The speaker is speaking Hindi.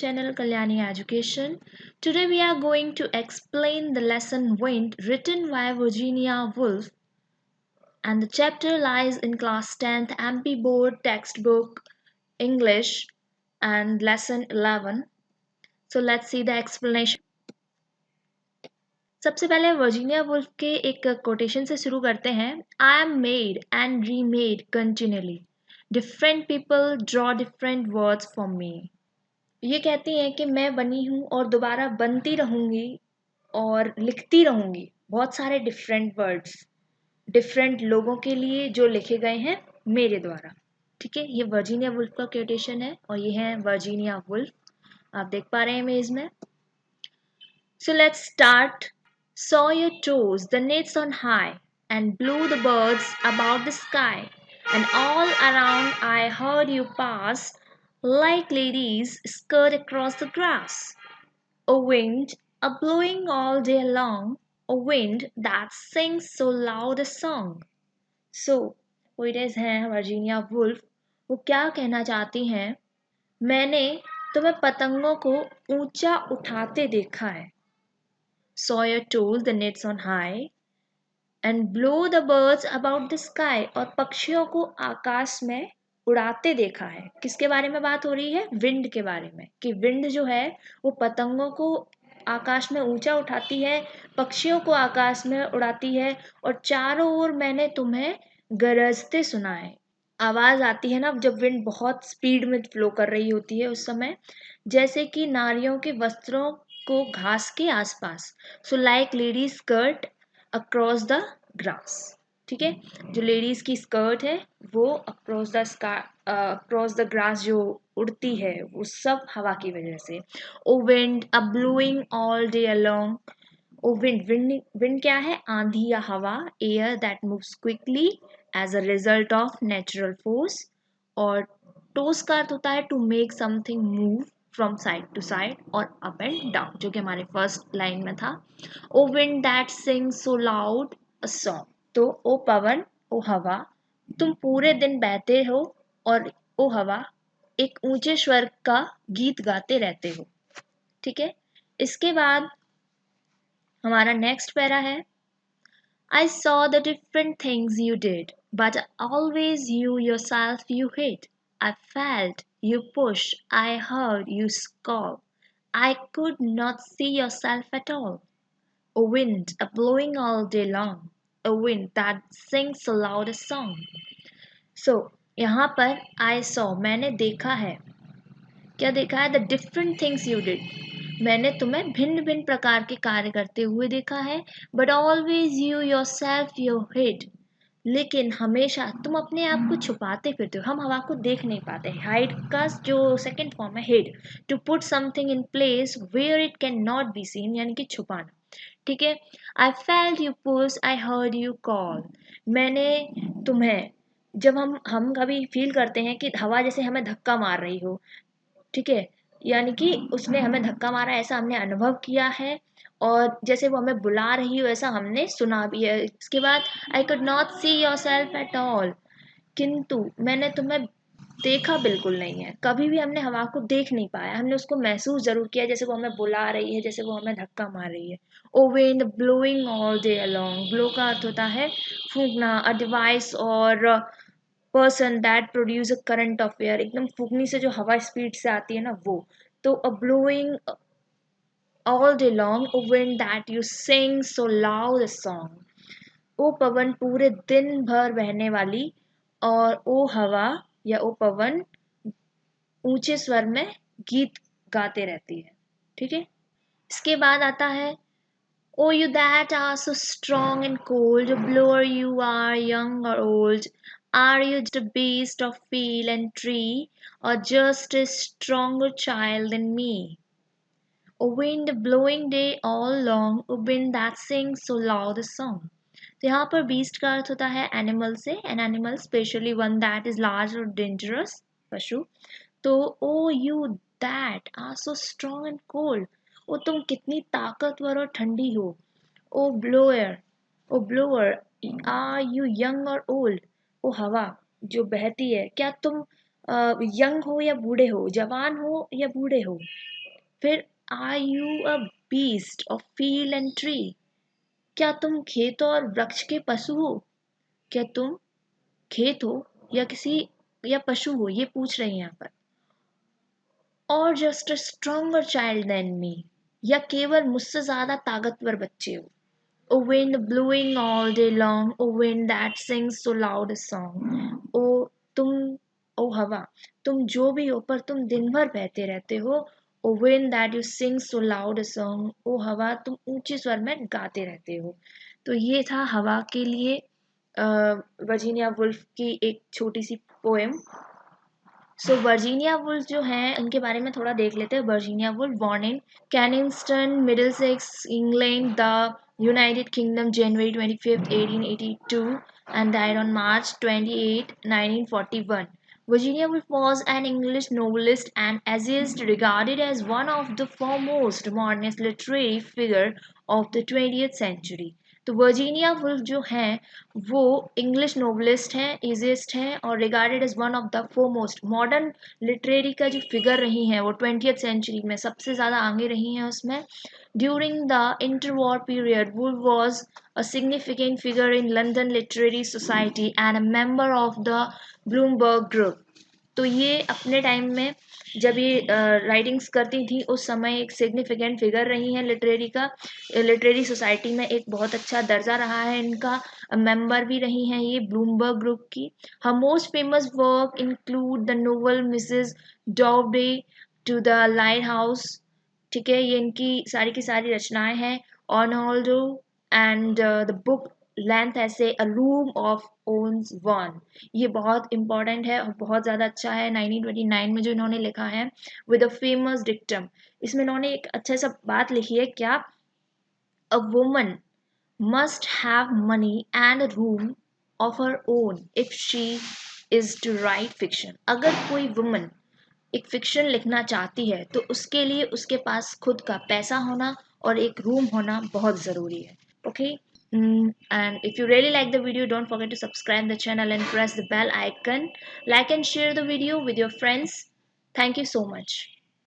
channel Kalyani Education. Today we are going to explain the lesson Wind written by Virginia Woolf, and the chapter lies in class 10th MP board textbook English and lesson 11. So let's see the explanation. सबसे पहले वर्जीनिया वुल्फ के एक कोटेशन से शुरू करते हैं. I am made and remade continually. Different people draw different words for me. ये कहती हैं कि मैं बनी हूँ और दोबारा बनती रहूँगी और लिखती रहूँगी बहुत सारे डिफरेंट वर्ड्स डिफरेंट लोगों के लिए जो लिखे गए हैं मेरे द्वारा. ठीक है, ये वर्जीनिया वुल्फ का कोटेशन है और ये है वर्जीनिया वुल्फ. आप देख पा रहे हैं इमेज में. So let's start. Saw your toes, the nets on high, and blew the birds about the sky. And all around I heard you pass, like ladies skirt across the grass. A wind, a blowing all day long, a wind that sings so loud a song. So, poetess हैं वर्जीनिया वुल्फ. वो क्या कहना चाहती हैं? मैंने तुम्हें पतंगों को ऊंचा उठाते देखा है. Sawyer told the nets on high and blow the birds about the sky. और पक्षियों को आकाश में उड़ाते देखा है. किसके बारे में बात हो रही है? विंड के बारे में. कि विंड जो है वो पतंगों को आकाश में ऊंचा उठाती है, पक्षियों को आकाश में उड़ाती है और चारों ओर मैंने तुम्हें गरजते सुना है. आवाज आती है ना जब विंड बहुत स्पीड में फ्लो कर रही होती है उस समय, जैसे कि नारियों के वस्त्रों को घास के आसपास. So like ladies skirt across the grass. ठीक है, जो लेडीज की स्कर्ट है वो अक्रॉस द ग्रास जो उड़ती है वो सब हवा की वजह से. O wind a blowing all day along. O wind, wind क्या है? आंधी या हवा. Air that moves quickly as a result of natural force. और टोस का अर्थ होता है to make something move from side to side और अप एंड डाउन, जो कि हमारे फर्स्ट लाइन में था. O wind that sings so loud a song. तो ओ पवन, ओ हवा, तुम पूरे दिन बहते हो और ओ हवा एक ऊंचे स्वर का गीत गाते रहते हो. ठीक है, इसके बाद हमारा नेक्स्ट पैरा है. I saw the different things you did, but always you yourself you hid. I felt you push, I heard you scoff. I could not see yourself at all. A wind a blowing all day long, a wind that sings so loud a song. So यहाँ पर I saw मैंने देखा है. क्या देखा है? The different things you did. मैंने तुम्हें भिन्न भिन्न प्रकार के कार्य करते हुए देखा है. But always you yourself your hid. लेकिन हमेशा तुम अपने आप को छुपाते फिरते हो. हम हवा को देख नहीं पाते. हाइड का जो सेकेंड फॉर्म है hid. To put something in place where it can not be seen, यानी कि छुपाना. ठीक है. I felt you push, I heard you call. मैंने तुम्हें, जब हम कभी फील करते हैं कि हवा जैसे हमें धक्का मार रही हो, ठीक है, यानी कि उसने हमें धक्का मारा ऐसा हमने अनुभव किया है और जैसे वो हमें बुला रही हो ऐसा हमने सुना भी है. इसके बाद I could not see your self at all. किंतु मैंने तुम्हें देखा बिल्कुल नहीं है. कभी भी हमने हवा को देख नहीं पाया. हमने उसको महसूस जरूर किया जैसे वो हमें बुला रही है, जैसे वो हमें धक्का मार रही है. O wind blowing all day along. Blow का अर्थ होता है फूंकना. अ डिवाइस और person that produce a current of air. एकदम फूकनी से जो हवा स्पीड से आती है ना वो. तो a blowing all day long, a wind that you sing so loud a song. ओ पवन पूरे दिन भर बहने वाली और ओ हवा या ओ पवन ऊंचे स्वर में गीत गाते रहती है. ठीक है, इसके बाद आता है Oh, you that are so strong and cold, blower you are young or old. Are you just a beast of field and tree, or just a stronger child than me? A wind blowing day all long, a wind that sings so loud a song. तो यहाँ पर beast का अर्थ होता है animal से, an animal, especially one that is large or dangerous, पशु. तो oh you that are so strong and cold, ओ तुम कितनी ताकतवर और ठंडी हो. O blower, O blower, are you young और ओल्ड. ओ हवा जो बहती है, क्या तुम यंग हो या बूढ़े हो, जवान हो या बूढ़े हो। फिर are you a beast of field and tree, क्या तुम खेत और वृक्ष के पशु हो? क्या तुम खेत हो या किसी या पशु हो, ये पूछ रहे हैं यहाँ पर। और just a stronger child than me, या केवल मुझसे ज्यादा ताकतवर बच्चे हो। O wind blowing all day long, O wind that sings so loud a song. ओ तुम, ओ हवा, तुम जो भी हो पर तुम दिन भर बहते रहते हो। O wind that you sing so loud a song, ओ हवा तुम ऊंचे स्वर में गाते रहते हो। तो ये था हवा के लिए वर्जीनिया वुल्फ की एक छोटी सी पोएम। सो वर्जीनिया वुल्फ जो हैं उनके बारे में थोड़ा देख लेते हैं। Virginia Woolf born in Canningston, Middlesex, England, the United Kingdom, January 25th, 1882, and died on March 28, 1941. Virginia Woolf was an English novelist and essayist regarded as one of the foremost modernist literary figure of the 20th century. तो वर्जीनिया वुल्फ जो हैं वो इंग्लिश नोवेलिस्ट हैं, इजिस्ट हैं और regarded as one of the foremost modern literary का जो फिगर रही हैं वो 20th सेंचुरी में सबसे ज़्यादा आगे रही हैं उसमें। During the interwar period Woolf was a significant figure in London Literary Society and a member of the Bloomberg Group. तो ये अपने टाइम में जब ये राइटिंग्स करती थी उस समय एक सिग्निफिकेंट फिगर रही हैं लिटरेरी सोसाइटी में एक बहुत अच्छा दर्जा रहा है इनका। मेंबर भी रही हैं ये ब्लूमबर्ग ग्रुप की। हर most famous work include the novel Mrs Dalloway to the lighthouse. ठीक है, ये इनकी की सारी रचनाएं हैं। Orlando and the book length essay a room of owns one, ये बहुत इंपॉर्टेंट है और बहुत ज़्यादा अच्छा है। 1929 में जो इन्होंने लिखा है विद अ फेमस डिक्टम, इसमें इन्होंने एक अच्छा सा बात लिखी है क्या, a woman must have money and a room of her own if she is to write fiction. अगर कोई वुमन एक फिक्शन लिखना चाहती है तो उसके लिए उसके पास खुद का पैसा होना और एक रूम होना बहुत ज़रूरी है। Okay, and if you really like the video, don't forget to subscribe the channel and press the bell icon. Like and share the video with your friends. Thank you so much.